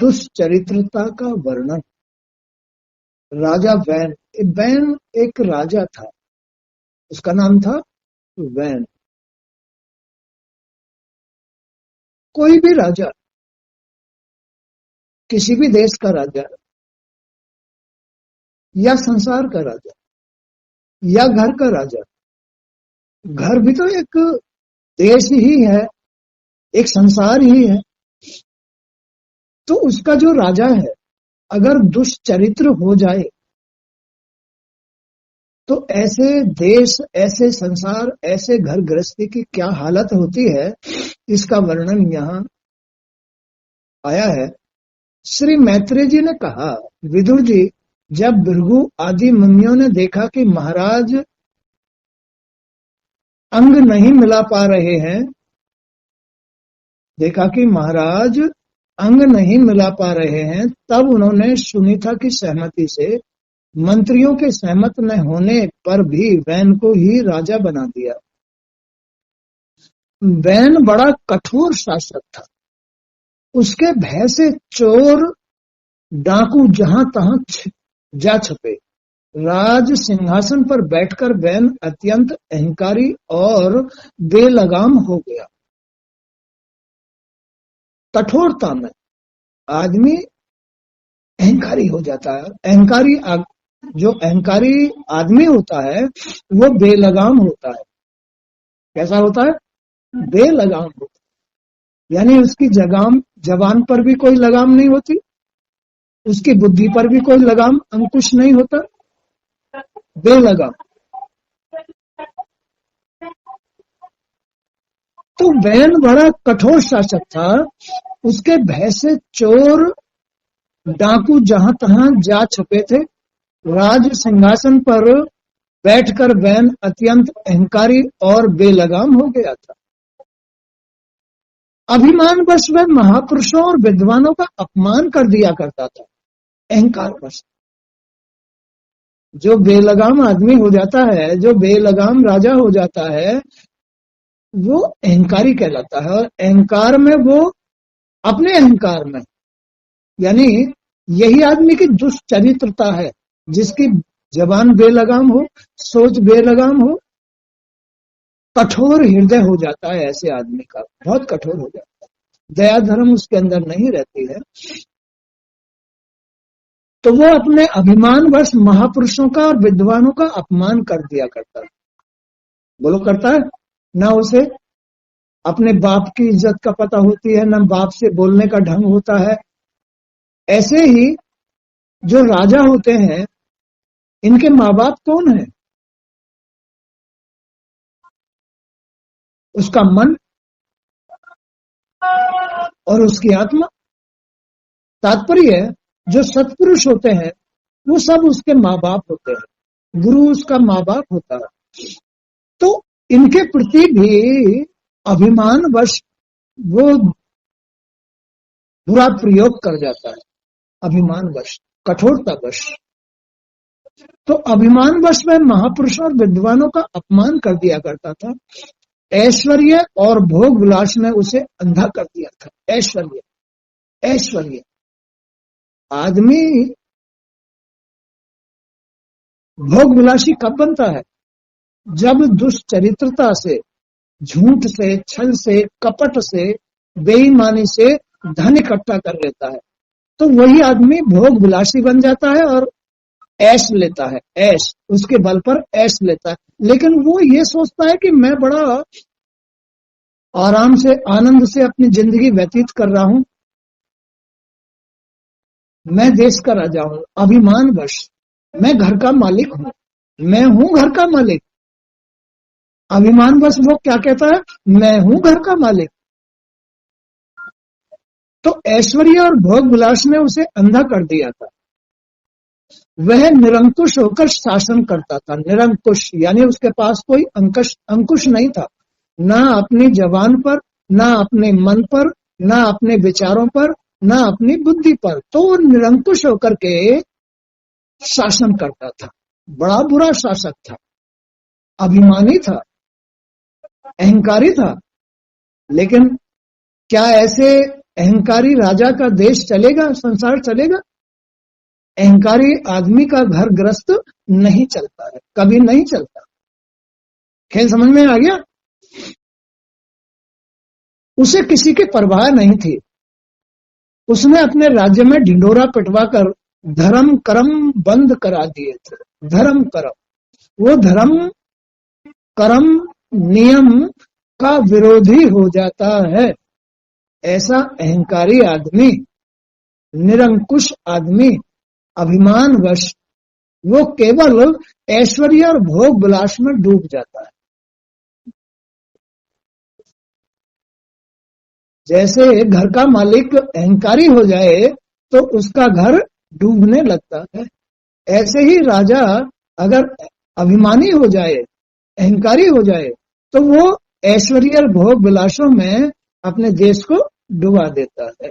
दुष्चरित्रता का वर्णन। राजा van, van एक राजा था, उसका नाम था वैन। कोई भी राजा, किसी भी देश का राजा या संसार का राजा या घर का राजा, घर भी तो एक देश ही है, एक संसार ही है। तो उसका जो राजा है अगर दुष्चरित्र हो जाए तो ऐसे देश, ऐसे संसार, ऐसे घर गृहस्थी की क्या हालत होती है, इसका वर्णन यहाँ आया है। श्री मैत्रेय जी ने कहा, विदुर जी, जब भृगु आदि मुनियों ने देखा कि महाराज अंग नहीं मिला पा रहे हैं, देखा कि महाराज अंग नहीं मिला पा रहे हैं, तब उन्होंने सुनीता की सहमति से, मंत्रियों के सहमत न होने पर भी वैन को ही राजा बना दिया। वैन बड़ा कठोर शासक था, उसके भय से चोर डाकू जहां तहां जा छपे। राज सिंहासन पर बैठकर वैन अत्यंत अहंकारी और बेलगाम हो गया। कठोरता में आदमी अहंकारी हो जाता है। अहंकारी, जो अहंकारी आदमी होता है वो बेलगाम होता है। कैसा होता है? बेलगाम होता है, यानी उसकी जबान पर भी कोई लगाम नहीं होती, उसकी बुद्धि पर भी कोई लगाम, अंकुश नहीं होता, बेलगाम। तो वैन बड़ा कठोर शासक था, उसके भय से चोर डाकू जहां तहां जा छपे थे। राज सिंहासन पर बैठकर वैन अत्यंत अहंकारी और बेलगाम हो गया था। अभिमान वश वह महापुरुषों और विद्वानों का अपमान कर दिया करता था। अहंकार वश जो बेलगाम आदमी हो जाता है, जो बेलगाम राजा हो जाता है, वो अहंकारी कहलाता है। और अहंकार में वो अपने अहंकार में, यानी यही आदमी की दुष्चरित्रता है, जिसकी जबान बेलगाम हो, सोच बेलगाम हो, कठोर हृदय हो जाता है। ऐसे आदमी का बहुत कठोर हो जाता है, दया धर्म उसके अंदर नहीं रहती है। तो वो अपने अभिमान वश महापुरुषों का और विद्वानों का अपमान कर दिया करता है। बोलो करता है ना? उसे अपने बाप की इज्जत का पता होती है, ना बाप से बोलने का ढंग होता है। ऐसे ही जो राजा होते हैं, इनके माँ बाप कौन है? उसका मन और उसकी आत्मा। तात्पर्य है, जो सत्पुरुष होते हैं वो सब उसके माँ बाप होते हैं, गुरु उसका माँ बाप होता है। तो इनके प्रति भी अभिमान वश वो बुरा प्रयोग कर जाता है, अभिमान वश, कठोरता वश। तो अभिमान वश में महापुरुषों और विद्वानों का अपमान कर दिया करता था। ऐश्वर्य और भोग विलास ने उसे अंधा कर दिया था। ऐश्वर्य, ऐश्वर्य आदमी भोग विलासी कब बनता है? जब दुष्चरित्रता से, झूठ से, छल से, कपट से, बेईमानी से धन इकट्ठा कर लेता है, तो वही आदमी भोग विलासी बन जाता है और ऐश लेता है। ऐश, उसके बल पर ऐश लेता है। लेकिन वो ये सोचता है कि मैं बड़ा आराम से, आनंद से अपनी जिंदगी व्यतीत कर रहा हूं, मैं देश का राजा हूं। अभिमान वश मैं घर का मालिक हूं, मैं हूं घर का मालिक। अभिमान वश वो क्या कहता है? मैं हूं घर का मालिक। तो ऐश्वर्य और भोग विलास ने उसे अंधा कर दिया था। वह निरंकुश होकर शासन करता था। निरंकुश यानी उसके पास कोई अंकुश नहीं था, ना अपनी जबान पर, ना अपने मन पर, ना अपने विचारों पर, ना अपनी बुद्धि पर। तो वो निरंकुश होकर के शासन करता था। बड़ा बुरा शासक था, अभिमानी था, अहंकारी था। लेकिन क्या ऐसे अहंकारी राजा का देश चलेगा, संसार चलेगा? अहंकारी आदमी का घर ग्रस्त नहीं चलता है, कभी नहीं चलता। खेल समझ में आ गया? उसे किसी की परवाह नहीं थी। उसने अपने राज्य में ढिंडोरा पिटवाकर धर्म कर्म बंद करा दिए थे। धर्म कर्म, वो धर्म कर्म नियम का विरोधी हो जाता है। ऐसा अहंकारी आदमी, निरंकुश आदमी, अभिमानवश वो केवल ऐश्वर्य और भोग विलास में डूब जाता है। जैसे घर का मालिक अहंकारी हो जाए तो उसका घर डूबने लगता है, ऐसे ही राजा अगर अभिमानी हो जाए, अहंकारी हो जाए, तो वो ऐश्वर्य और भोग विलासों में अपने देश को डुबा देता है।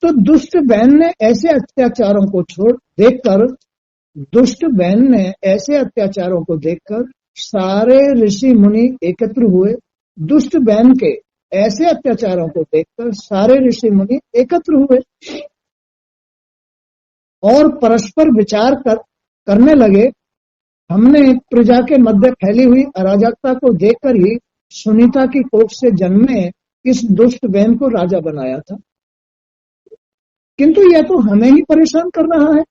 तो दुष्ट बहन ने ऐसे अत्याचारों को दुष्ट बहन ने ऐसे अत्याचारों को देखकर सारे ऋषि मुनि एकत्र हुए। दुष्ट बहन के ऐसे अत्याचारों को देखकर सारे ऋषि मुनि एकत्र हुए और परस्पर विचार करने लगे। हमने प्रजा के मध्य फैली हुई अराजकता को देखकर ही सुनीता की कोख से जन्मे इस दुष्ट बहन को राजा बनाया था, किंतु यह तो हमें ही परेशान कर रहा है।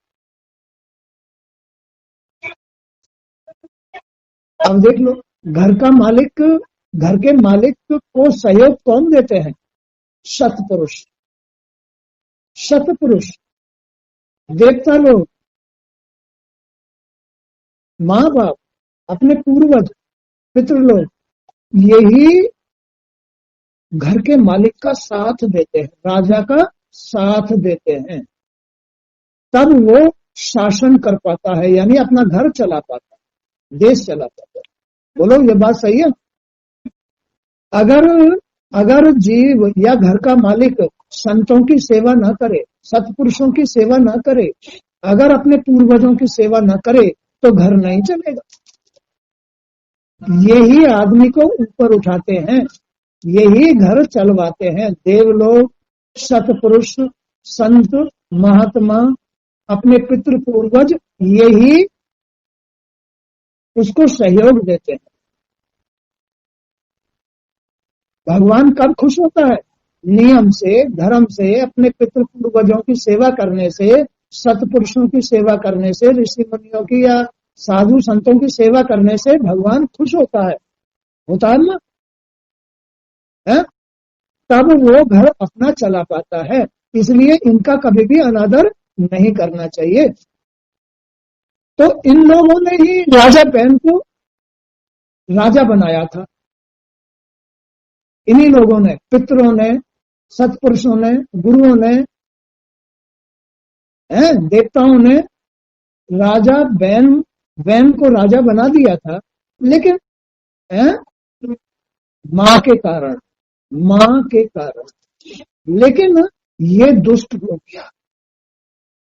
अब देख लो, घर के मालिक को सहयोग कौन देते हैं? सतपुरुष, सतपुरुष, देवता लोग, माँ बाप, अपने पूर्वज, पितृलोक, यही घर के मालिक का साथ देते हैं, राजा का साथ देते हैं, तब वो शासन कर पाता है, यानी अपना घर चला पाता है, देश चला पाता है। बोलो ये बात सही है? अगर जीव या घर का मालिक संतों की सेवा न करे, सत्पुरुषों की सेवा न करे, अगर अपने पूर्वजों की सेवा न करे, तो घर नहीं चलेगा। यही आदमी को ऊपर उठाते हैं, यही घर चलवाते हैं। देवलोक, सतपुरुष, संत, महात्मा, अपने पितृ पूर्वज, यही उसको सहयोग देते हैं। भगवान कब खुश होता है? नियम से, धर्म से, अपने पितृ पूर्वजों की सेवा करने से, सतपुरुषों की सेवा करने से, ऋषि मुनियों की या साधु संतों की सेवा करने से भगवान खुश होता है ना? है? तब वो घर अपना चला पाता है। इसलिए इनका कभी भी अनादर नहीं करना चाहिए। तो इन लोगों ने ही राजा बहन को राजा बनाया था। इन्हीं लोगों ने, पितरों ने, सत्पुरुषों ने, गुरुओं ने, देवताओं ने राजा बहन को राजा बना दिया था। लेकिन मां के कारण, लेकिन ये दुष्ट हो गया,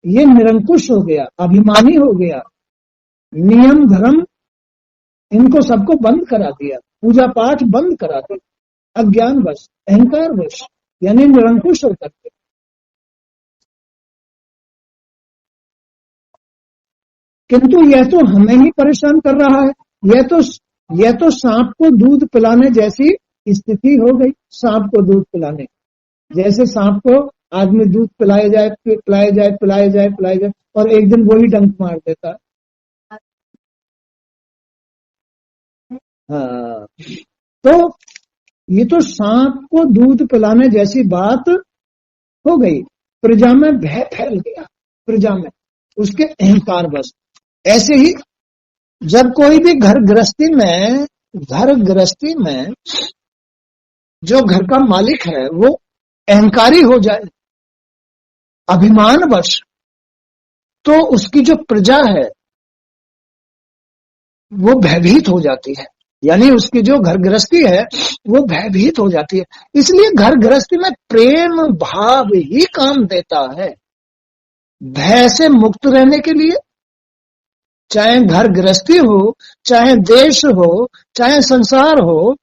ये निरंकुश हो गया, अभिमानी हो गया, नियम धर्म इनको सबको बंद करा दिया, पूजा पाठ बंद करा दिया, अज्ञानवश, अहंकारवश, यानी निरंकुश होकर के। किंतु यह तो हमें ही परेशान कर रहा है। यह तो सांप को दूध पिलाने जैसी स्थिति हो गई। सांप को दूध पिलाने, जैसे सांप को आदमी दूध पिलाया जाए और एक दिन वही डंक मार देता है। हाँ, तो ये तो सांप को दूध पिलाने जैसी बात हो गई। प्रजा में भय फैल गया, प्रजा में उसके अहंकार बस। ऐसे ही जब कोई भी घर गृहस्थी में जो घर का मालिक है वो अहंकारी हो जाए, अभिमानवश, तो उसकी जो प्रजा है वो भयभीत हो जाती है। यानी उसकी जो घर गृहस्थी है वो भयभीत हो जाती है। इसलिए घर गृहस्थी में प्रेम भाव ही काम देता है। भय से मुक्त रहने के लिए, चाहे घर गृहस्थी हो, चाहे देश हो, चाहे संसार हो,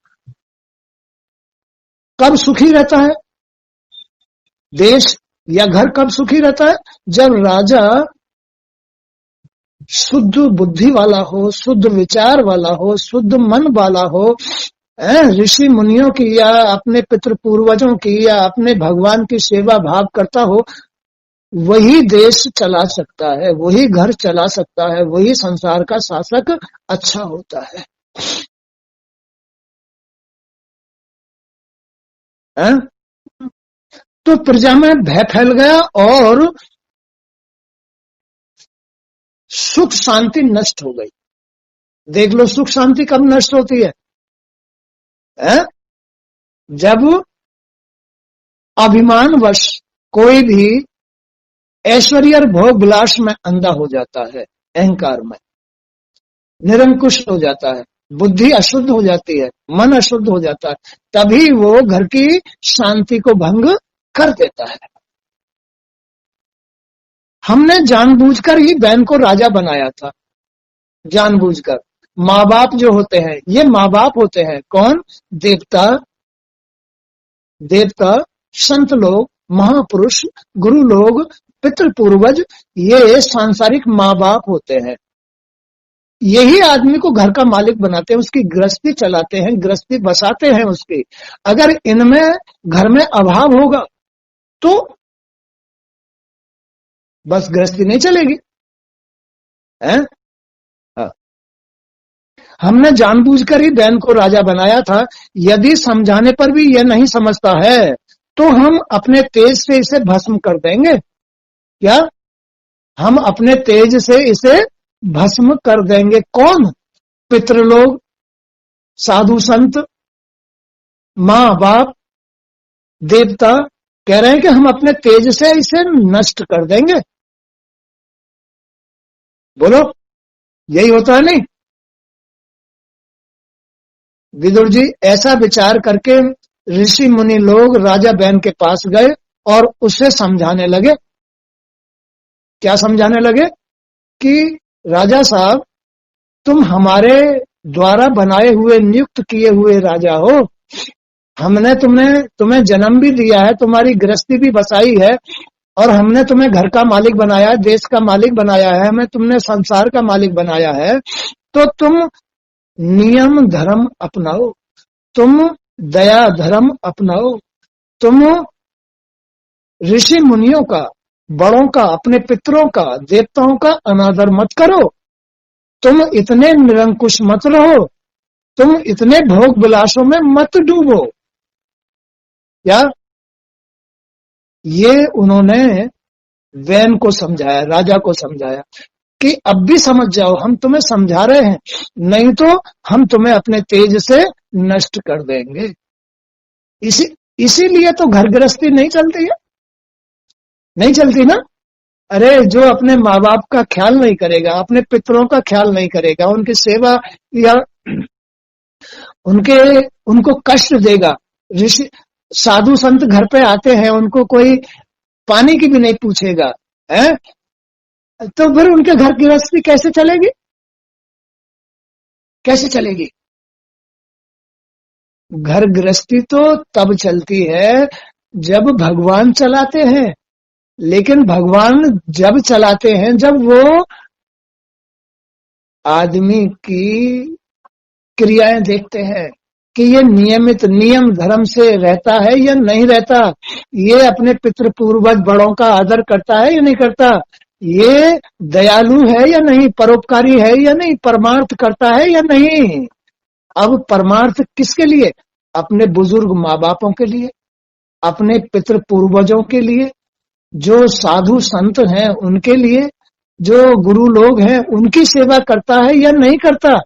कब सुखी रहता है देश या घर, कब सुखी रहता है? जब राजा शुद्ध बुद्धि वाला हो, शुद्ध विचार वाला हो, शुद्ध मन वाला हो, ऋषि मुनियों की या अपने पितृ पूर्वजों की या अपने भगवान की सेवा भाव करता हो, वही देश चला सकता है, वही घर चला सकता है, वही संसार का शासक अच्छा होता है। तो प्रजा में भय फैल गया और सुख शांति नष्ट हो गई। देख लो सुख शांति कब नष्ट होती है? जब अभिमानवश कोई भी ऐश्वर्य और भोग विलास में अंधा हो जाता है, अहंकार में निरंकुश हो जाता है, बुद्धि अशुद्ध हो जाती है, मन अशुद्ध हो जाता है, तभी वो घर की शांति को भंग कर देता है। हमने जानबूझकर ही बहन को राजा बनाया था, जानबूझकर। माँ बाप जो होते हैं, ये माँ बाप होते हैं कौन? देवता, देवता, संत लोग, महापुरुष, गुरु लोग, पितृ पूर्वज, ये सांसारिक माँ बाप होते हैं। यही आदमी को घर का मालिक बनाते हैं, उसकी गृहस्थी चलाते हैं, गृहस्थी बसाते हैं उसकी। अगर इनमें घर में अभाव होगा तो बस गृहस्थी नहीं चलेगी। हमने जानबूझकर ही बहन को राजा बनाया था। यदि समझाने पर भी यह नहीं समझता है तो हम अपने तेज से इसे भस्म कर देंगे। क्या? हम अपने तेज से इसे भस्म कर देंगे। कौन? पितृलोग, साधु संत, माँ बाप, देवता कह रहे हैं कि हम अपने तेज से इसे नष्ट कर देंगे। बोलो, यही होता है नहीं? विदुर जी ऐसा विचार करके ऋषि मुनि लोग राजा बहन के पास गए और उसे समझाने लगे। क्या समझाने लगे? कि राजा साहब, तुम हमारे द्वारा बनाए हुए, नियुक्त किए हुए राजा हो। हमने तुम्हें जन्म भी दिया है, तुम्हारी गृहस्थी भी बसाई है, और हमने तुम्हें घर का मालिक बनाया है, देश का मालिक बनाया है, हमें तुमने संसार का मालिक बनाया है। तो तुम नियम धर्म अपनाओ, तुम दया धर्म अपनाओ, तुम ऋषि मुनियों का, बड़ों का, अपने पितरों का, देवताओं का अनादर मत करो, तुम इतने निरंकुश मत रहो, तुम इतने भोग विलासों में मत डूबो। क्या? ये उन्होंने वैन को समझाया, राजा को समझाया कि अब भी समझ जाओ, हम तुम्हें समझा रहे हैं, नहीं तो हम तुम्हें अपने तेज से नष्ट कर देंगे। इसीलिए तो घर गृहस्थी नहीं चलती है, नहीं चलती ना। अरे जो अपने माँ बाप का ख्याल नहीं करेगा, अपने पितरों का ख्याल नहीं करेगा, उनकी सेवा या उनको कष्ट देगा। ऋषि साधु संत घर पे आते हैं, उनको कोई पानी की भी नहीं पूछेगा, है तो फिर उनके घर गृहस्थी कैसे चलेगी? कैसे चलेगी? घर गृहस्थी तो तब चलती है जब भगवान चलाते हैं। लेकिन भगवान जब चलाते हैं जब वो आदमी की क्रियाएं देखते हैं कि ये नियमित नियम धर्म से रहता है या नहीं रहता, ये अपने पितृ पूर्वज बड़ों का आदर करता है या नहीं करता, ये दयालु है या नहीं, परोपकारी है या नहीं, परमार्थ करता है या नहीं। अब परमार्थ किसके लिए? अपने बुजुर्ग माँ बापों के लिए, अपने पितृ पूर्वजों के लिए, जो साधु संत हैं उनके लिए, जो गुरु लोग हैं उनकी सेवा करता है या नहीं करता।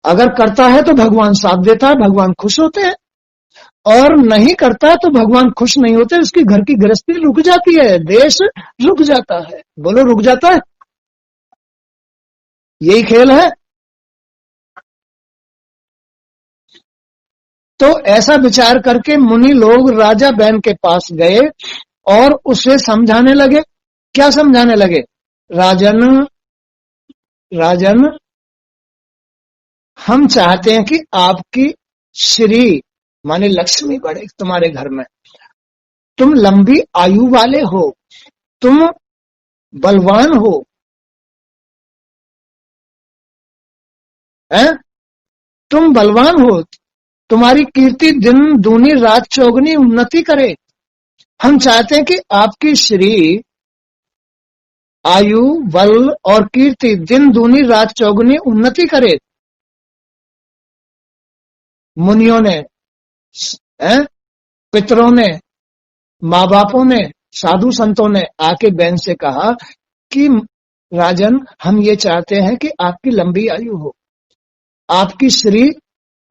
अगर करता है तो भगवान साथ देता है, भगवान खुश होते हैं, और नहीं करता तो भगवान खुश नहीं होते, उसकी घर की गृहस्थी रुक जाती है, देश रुक जाता है। बोलो, रुक जाता है? यही खेल है। तो ऐसा विचार करके मुनि लोग राजा बहन के पास गए और उसे समझाने लगे। क्या समझाने लगे? राजन, राजन, हम चाहते हैं कि आपकी श्री माने लक्ष्मी बढ़े तुम्हारे घर में, तुम लंबी आयु वाले हो, तुम बलवान हो, हैं? तुम बलवान हो, तुम्हारी कीर्ति दिन दूनी रात चौगुनी उन्नति करे। हम चाहते हैं कि आपकी श्री आयु, बल और कीर्ति दिन दूनी रात चौगुनी उन्नति करे। मुनियों ने, पितरों ने, माँ बापों ने, साधु संतों ने आके बहन से कहा कि राजन, हम ये चाहते हैं कि आपकी लंबी आयु हो, आपकी श्री,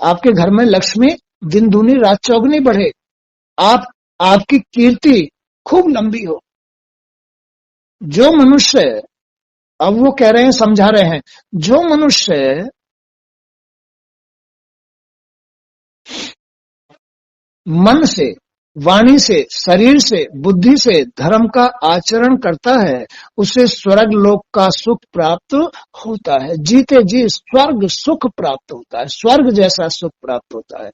आपके घर में लक्ष्मी दिन दूनी रात चौगुनी बढ़े, आपकी कीर्ति खूब लंबी हो। जो मनुष्य, अब वो कह रहे हैं, समझा रहे हैं, जो मनुष्य मन से, वाणी से, शरीर से, बुद्धि से धर्म का आचरण करता है, उसे स्वर्ग लोक का सुख प्राप्त होता है। जीते जी स्वर्ग सुख प्राप्त होता है, स्वर्ग जैसा सुख प्राप्त होता है।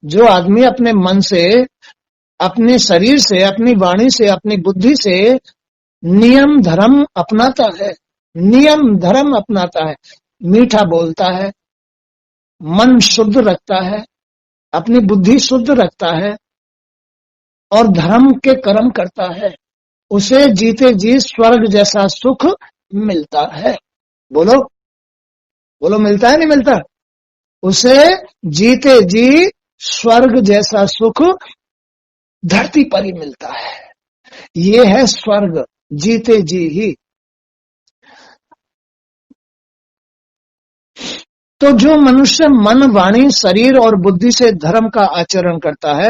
जो आदमी अपने मन से, अपने शरीर से, अपनी वाणी से, अपनी बुद्धि से नियम धर्म अपनाता है, नियम धर्म अपनाता है, मीठा बोलता है, मन शुद्ध रखता है, अपनी बुद्धि शुद्ध रखता है और धर्म के कर्म करता है, उसे जीते जी स्वर्ग जैसा सुख मिलता है। बोलो बोलो, मिलता है नहीं मिलता? उसे जीते जी स्वर्ग जैसा सुख धरती पर ही मिलता है। ये है स्वर्ग, जीते जी ही। तो जो मनुष्य मन, वाणी, शरीर और बुद्धि से धर्म का आचरण करता है,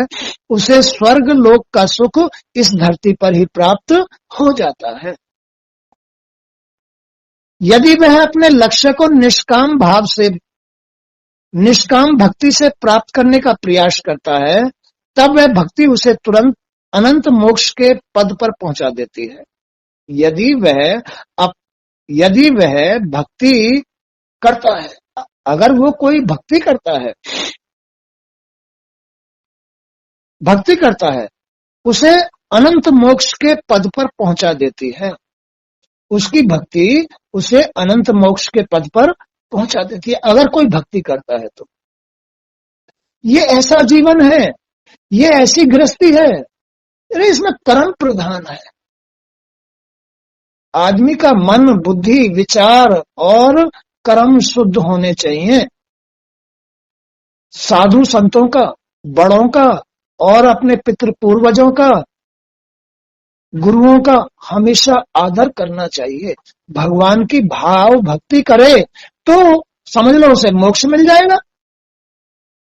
उसे स्वर्ग लोक का सुख इस धरती पर ही प्राप्त हो जाता है। यदि वह अपने लक्ष्य को निष्काम भाव से, निष्काम भक्ति से प्राप्त करने का प्रयास करता है, तब वह भक्ति उसे तुरंत अनंत मोक्ष के पद पर पहुंचा देती है। यदि वह भक्ति करता है, अगर वो कोई भक्ति करता है, उसे अनंत मोक्ष के पद पर पहुंचा देती है। उसकी भक्ति उसे अनंत मोक्ष के पद पर पहुंचा देती है, अगर कोई भक्ति करता है तो। ये ऐसा जीवन है, ये ऐसी गृहस्थी है, अरे इसमें कर्म प्रधान है। आदमी का मन, बुद्धि, विचार और कर्म शुद्ध होने चाहिए। साधु संतों का, बड़ों का और अपने पितृ पूर्वजों का, गुरुओं का हमेशा आदर करना चाहिए। भगवान की भाव भक्ति करे तो समझ लो उसे मोक्ष मिल जाएगा।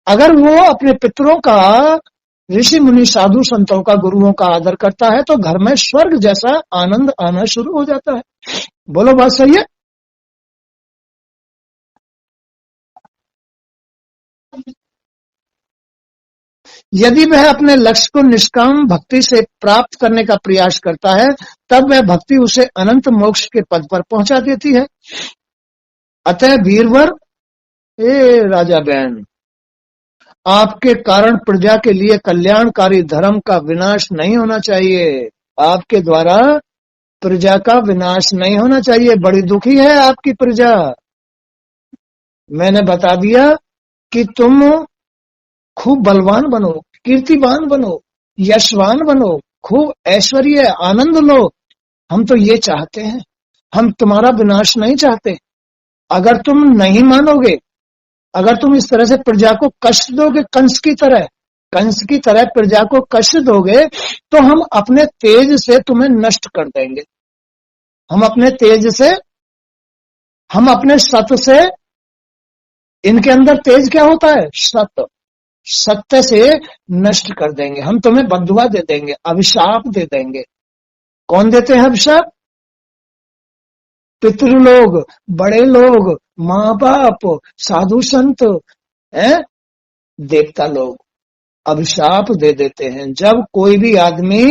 अगर वो अपने पितरों का, ऋषि मुनि, साधु संतों का, गुरुओं का आदर करता है तो घर में स्वर्ग जैसा आनंद आना शुरू हो जाता है। बोलो, बात सही है? यदि वह अपने लक्ष्य को निष्काम भक्ति से प्राप्त करने का प्रयास करता है, तब वह भक्ति उसे अनंत मोक्ष के पद पर पहुंचा देती है। अतः वीरवर, राजा बहन, आपके कारण प्रजा के लिए कल्याणकारी धर्म का विनाश नहीं होना चाहिए। आपके द्वारा प्रजा का विनाश नहीं होना चाहिए। बड़ी दुखी है आपकी प्रजा। मैंने बता दिया कि तुम खूब बलवान बनो, कीर्तिवान बनो, यशवान बनो, खूब ऐश्वर्य आनंद लो। हम तो ये चाहते हैं, हम तुम्हारा विनाश नहीं चाहते। अगर तुम नहीं मानोगे, अगर तुम इस तरह से प्रजा को कष्ट दोगे, कंस की तरह प्रजा को कष्ट दोगे, तो हम अपने तेज से तुम्हें नष्ट कर देंगे। हम अपने तेज से, हम अपने सत्य से, इनके अंदर तेज क्या होता है? सत्य से नष्ट कर देंगे। हम तुम्हें बददुआ दे देंगे, अभिशाप दे देंगे। कौन देते हैं अभिशाप? पितृलोग, बड़े लोग, माँ बाप, साधु संत, देवता लोग अभिशाप दे देते हैं। जब कोई भी आदमी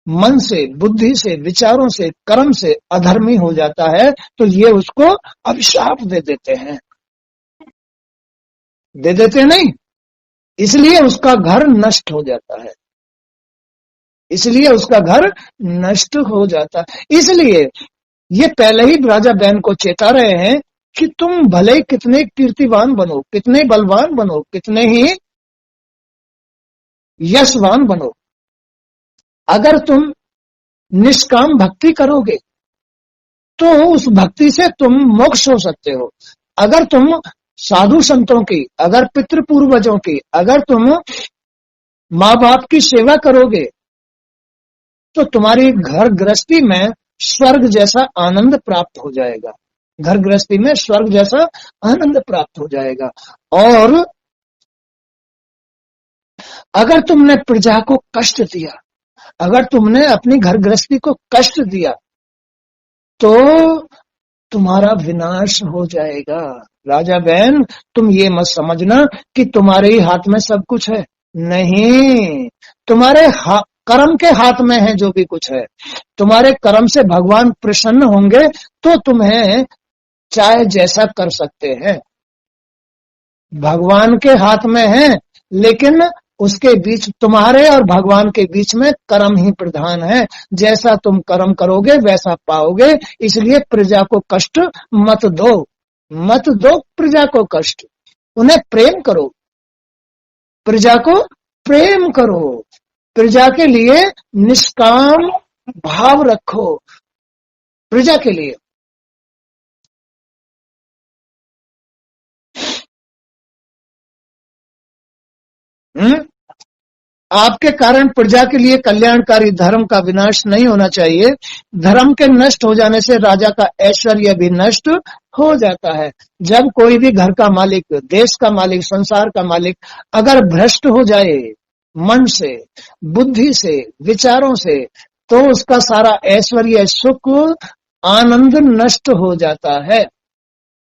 मन से, बुद्धि से, विचारों से, कर्म से अधर्मी हो जाता है तो ये उसको अभिशाप दे देते हैं। दे देते हैं नहीं? इसलिए उसका घर नष्ट हो जाता है, इसलिए उसका घर नष्ट हो जाता है। इसलिए ये पहले ही राजा बैन को चेता रहे हैं कि तुम भले कितने कीर्तिवान बनो, कितने बलवान बनो, कितने ही यशवान बनो, अगर तुम निष्काम भक्ति करोगे तो उस भक्ति से तुम मोक्ष हो सकते हो। अगर तुम साधु संतों की, अगर पितृ पूर्वजों की, अगर तुम माँ बाप की सेवा करोगे तो तुम्हारी घर गृहस्थी में स्वर्ग जैसा आनंद प्राप्त हो जाएगा, घर गृहस्थी में स्वर्ग जैसा आनंद प्राप्त हो जाएगा। और अगर तुमने प्रजा को कष्ट दिया, अगर तुमने अपनी घर गृहस्थी को कष्ट दिया तो तुम्हारा विनाश हो जाएगा। राजा बहन, तुम ये मत समझना कि तुम्हारे ही हाथ में सब कुछ है, नहीं, तुम्हारे कर्म के हाथ में है जो भी कुछ है। तुम्हारे कर्म से भगवान प्रसन्न होंगे तो तुम्हें चाहे जैसा कर सकते हैं, भगवान के हाथ में है, लेकिन उसके बीच, तुम्हारे और भगवान के बीच में कर्म ही प्रधान है। जैसा तुम कर्म करोगे वैसा पाओगे। इसलिए प्रजा को कष्ट मत दो, मत दो प्रजा को कष्ट, उन्हें प्रेम करो, प्रजा को प्रेम करो, प्रजा के लिए निष्काम भाव रखो, प्रजा के लिए। आपके कारण प्रजा के लिए कल्याणकारी धर्म का विनाश नहीं होना चाहिए। धर्म के नष्ट हो जाने से राजा का ऐश्वर्य भी नष्ट हो जाता है। जब कोई भी घर का मालिक, देश का मालिक, संसार का मालिक अगर भ्रष्ट हो जाए मन से, बुद्धि से, विचारों से, तो उसका सारा ऐश्वर्य, सुख, आनंद नष्ट हो जाता है।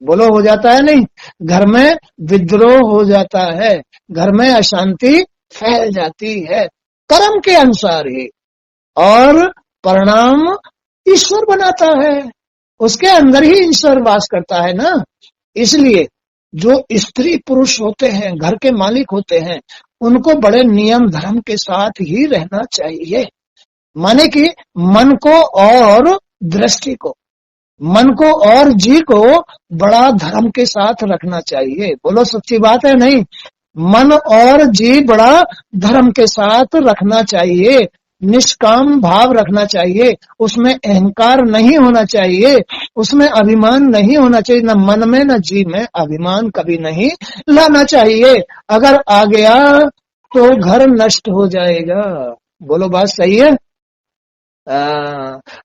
बोलो, हो जाता है नहीं? घर में विद्रोह हो जाता है, घर में अशांति फैल जाती है, कर्म के अनुसार ही। और परिणाम ईश्वर बनाता है, उसके अंदर ही ईश्वर वास करता है ना। इसलिए जो स्त्री पुरुष होते हैं, घर के मालिक होते हैं, उनको बड़े नियम धर्म के साथ ही रहना चाहिए। माने कि मन को और दृष्टि को, मन को और जी को बड़ा धर्म के साथ रखना चाहिए। बोलो, सच्ची बात है नहीं? मन और जी बड़ा धर्म के साथ रखना चाहिए, निष्काम भाव रखना चाहिए, उसमें अहंकार नहीं होना चाहिए, उसमें अभिमान नहीं होना चाहिए। न मन में न जी में अभिमान कभी नहीं लाना चाहिए। अगर आ गया तो घर नष्ट हो जाएगा। बोलो, बात सही है?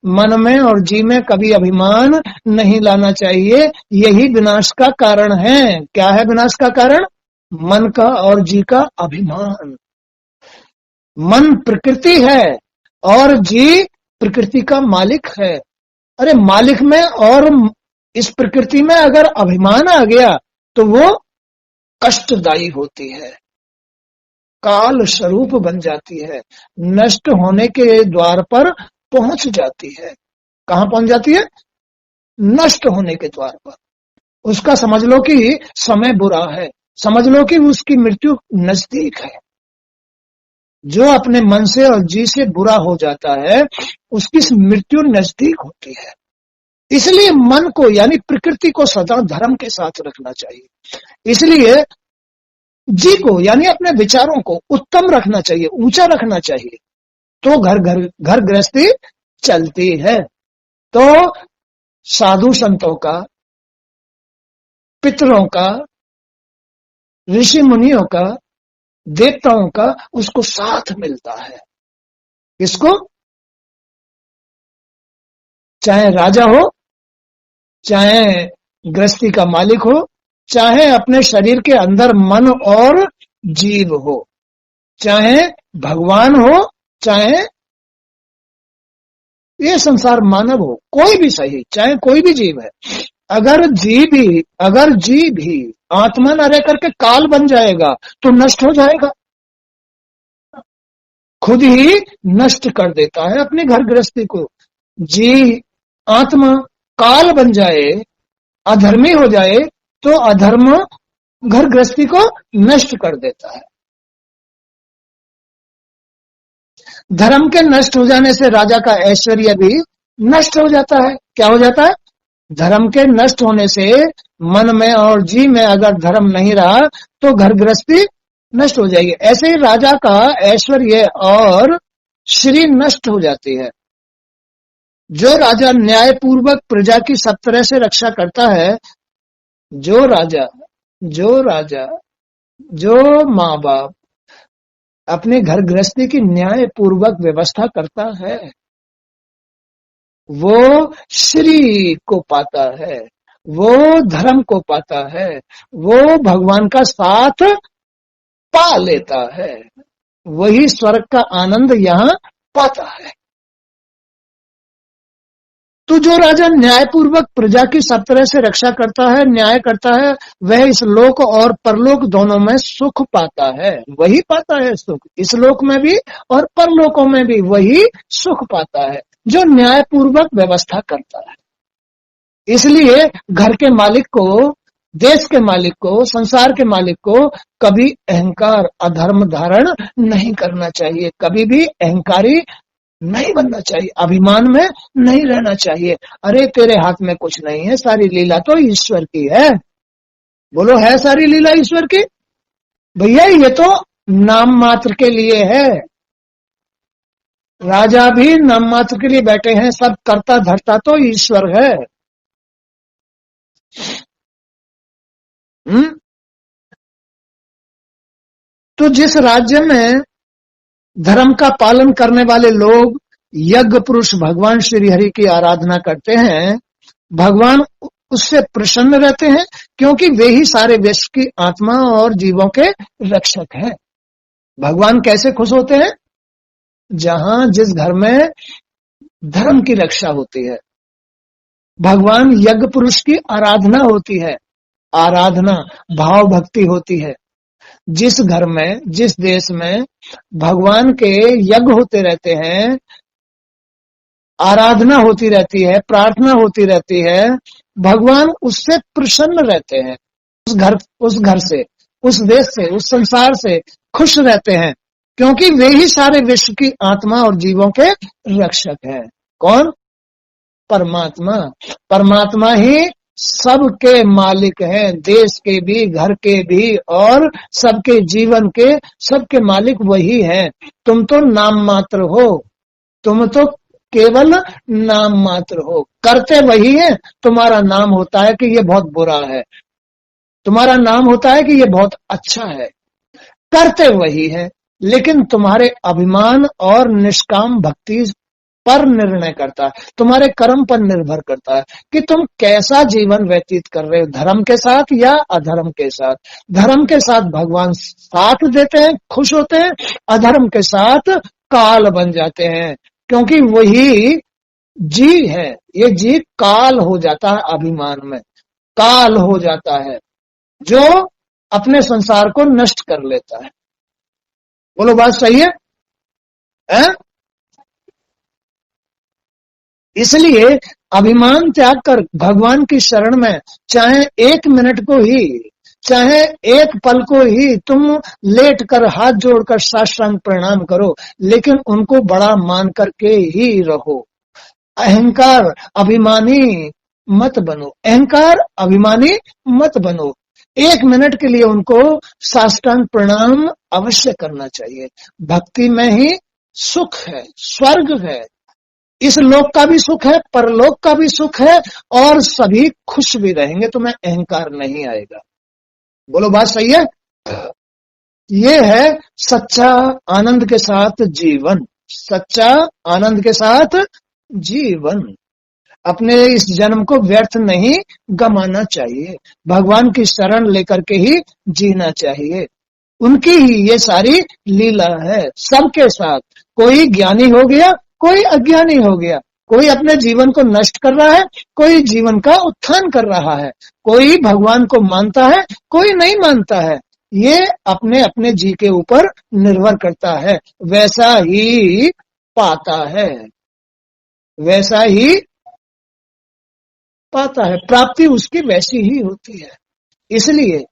मन में और जी में कभी अभिमान नहीं लाना चाहिए। यही विनाश का कारण है। क्या है विनाश का कारण? मन का और जी का अभिमान। मन प्रकृति है और जी प्रकृति का मालिक है। अरे मालिक में और इस प्रकृति में अगर अभिमान आ गया तो वो कष्टदायी होती है, काल स्वरूप बन जाती है, नष्ट होने के द्वार पर पहुंच जाती है। कहां पहुंच जाती है? नष्ट होने के द्वार पर। उसका समझ लो कि समय बुरा है, समझ लो कि उसकी मृत्यु नजदीक है। जो अपने मन से और जी से बुरा हो जाता है उसकी मृत्यु नजदीक होती है। इसलिए मन को यानी प्रकृति को सदा धर्म के साथ रखना चाहिए। इसलिए जी को यानी अपने विचारों को उत्तम रखना चाहिए, ऊंचा रखना चाहिए, तो घर गृहस्थी चलती है। तो साधु संतों का, पितरों का, ऋषि मुनियों का, देवताओं का उसको साथ मिलता है। इसको चाहे राजा हो, चाहे गृहस्थी का मालिक हो, चाहे अपने शरीर के अंदर मन और जीव हो, चाहे भगवान हो, चाहे ये संसार मानव हो, कोई भी सही, चाहे कोई भी जीव है, अगर जी भी आत्मा न रह करके काल बन जाएगा तो नष्ट हो जाएगा, खुद ही नष्ट कर देता है अपनी घर गृहस्थी को। जी आत्मा काल बन जाए, अधर्मी हो जाए तो अधर्म घर गृहस्थी को नष्ट कर देता है। धर्म के नष्ट हो जाने से राजा का ऐश्वर्य भी नष्ट हो जाता है। क्या हो जाता है? धर्म के नष्ट होने से मन में और जी में अगर धर्म नहीं रहा तो घर गृहस्थी नष्ट हो जाएगी। ऐसे ही राजा का ऐश्वर्य और श्री नष्ट हो जाती है। जो राजा न्याय पूर्वक प्रजा की सब तरह से रक्षा करता है, जो राजा जो माँ बाप अपने घर गृहस्थी की न्याय पूर्वक व्यवस्था करता है, वो श्री को पाता है, वो धर्म को पाता है, वो भगवान का साथ पा लेता है, वही स्वर्ग का आनंद यहाँ पाता है। तो जो राजा न्याय पूर्वक प्रजा की सब तरह से रक्षा करता है, न्याय करता है, वह इस लोक और परलोक दोनों में सुख पाता है। वही पाता है सुख, इस लोक में भी और परलोकों में भी वही सुख पाता है जो न्याय पूर्वक व्यवस्था करता है। इसलिए घर के मालिक को, देश के मालिक को, संसार के मालिक को कभी अहंकार अधर्म धारण नहीं करना चाहिए, कभी भी अहंकारी नहीं बनना चाहिए, अभिमान में नहीं रहना चाहिए। अरे तेरे हाथ में कुछ नहीं है, सारी लीला तो ईश्वर की है। बोलो, है सारी लीला ईश्वर की? भैया ये तो नाम मात्र के लिए है। राजा भी नाम मात्र के लिए बैठे हैं, सब करता धरता तो ईश्वर है। तो जिस राज्य में धर्म का पालन करने वाले लोग यज्ञ पुरुष भगवान श्री हरि की आराधना करते हैं, भगवान उससे प्रसन्न रहते हैं, क्योंकि वे ही सारे विश्व की आत्मा और जीवों के रक्षक हैं। भगवान कैसे खुश होते हैं? जहां जिस घर में धर्म की रक्षा होती है, भगवान यज्ञ पुरुष की आराधना होती है, आराधना भाव भक्ति होती है। जिस घर में, जिस देश में भगवान के यज्ञ होते रहते हैं, आराधना होती रहती है, प्रार्थना होती रहती है, भगवान उससे प्रसन्न रहते हैं। उस घर से, उस देश से, उस संसार से खुश रहते हैं, क्योंकि वे ही सारे विश्व की आत्मा और जीवों के रक्षक हैं। कौन? परमात्मा। परमात्मा ही सबके मालिक हैं, देश के भी, घर के भी और सबके जीवन के, सबके मालिक वही हैं। तुम तो नाम मात्र हो, तुम तो केवल नाम मात्र हो, करते वही है। तुम्हारा नाम होता है कि ये बहुत बुरा है, तुम्हारा नाम होता है कि ये बहुत अच्छा है, करते वही है, लेकिन तुम्हारे अभिमान और निष्काम भक्ति पर निर्णय करता है, तुम्हारे कर्म पर निर्भर करता है कि तुम कैसा जीवन व्यतीत कर रहे हो, धर्म के साथ या अधर्म के साथ। धर्म के साथ भगवान साथ देते हैं, खुश होते हैं, अधर्म के साथ काल बन जाते हैं, क्योंकि वही जी है। ये जी काल हो जाता है, अभिमान में काल हो जाता है, जो अपने संसार को नष्ट कर लेता है। बोलो, बात सही है, है? इसलिए अभिमान त्याग कर भगवान की शरण में, चाहे एक मिनट को ही, चाहे एक पल को ही तुम लेट कर हाथ जोड़कर साष्टांग प्रणाम करो, लेकिन उनको बड़ा मान करके ही रहो। अहंकार अभिमानी मत बनो, अहंकार अभिमानी मत बनो। एक मिनट के लिए उनको साष्टांग प्रणाम अवश्य करना चाहिए। भक्ति में ही सुख है, स्वर्ग है, इस लोक का भी सुख है, परलोक का भी सुख है, और सभी खुश भी रहेंगे, तुम्हें अहंकार नहीं आएगा। बोलो, बात सही है? ये है सच्चा आनंद के साथ जीवन, सच्चा आनंद के साथ जीवन। अपने इस जन्म को व्यर्थ नहीं गमाना चाहिए, भगवान की शरण लेकर के ही जीना चाहिए। उनकी ही ये सारी लीला है सबके साथ। कोई ज्ञानी हो गया, कोई अज्ञानी हो गया, कोई अपने जीवन को नष्ट कर रहा है, कोई जीवन का उत्थान कर रहा है, कोई भगवान को मानता है, कोई नहीं मानता है। ये अपने अपने जी के ऊपर निर्भर करता है, वैसा ही पाता है, वैसा ही पाता है, प्राप्ति उसकी वैसी ही होती है। इसलिए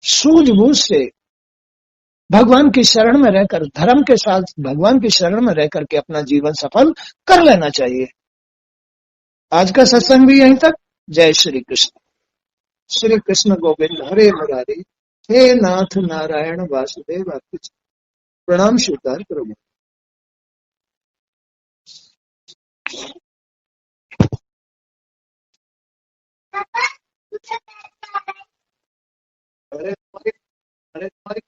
सूझबूझ से भगवान की शरण में रहकर, धर्म के साथ भगवान की शरण में रह करके अपना जीवन सफल कर लेना चाहिए। आज का सत्संग भी यहीं तक। जय श्री कृष्ण। श्री कृष्ण गोविंद हरे मुरारी, हे नाथ नारायण वासुदेव। प्रणाम स्वीकार प्रभु। अरे तुम्हारी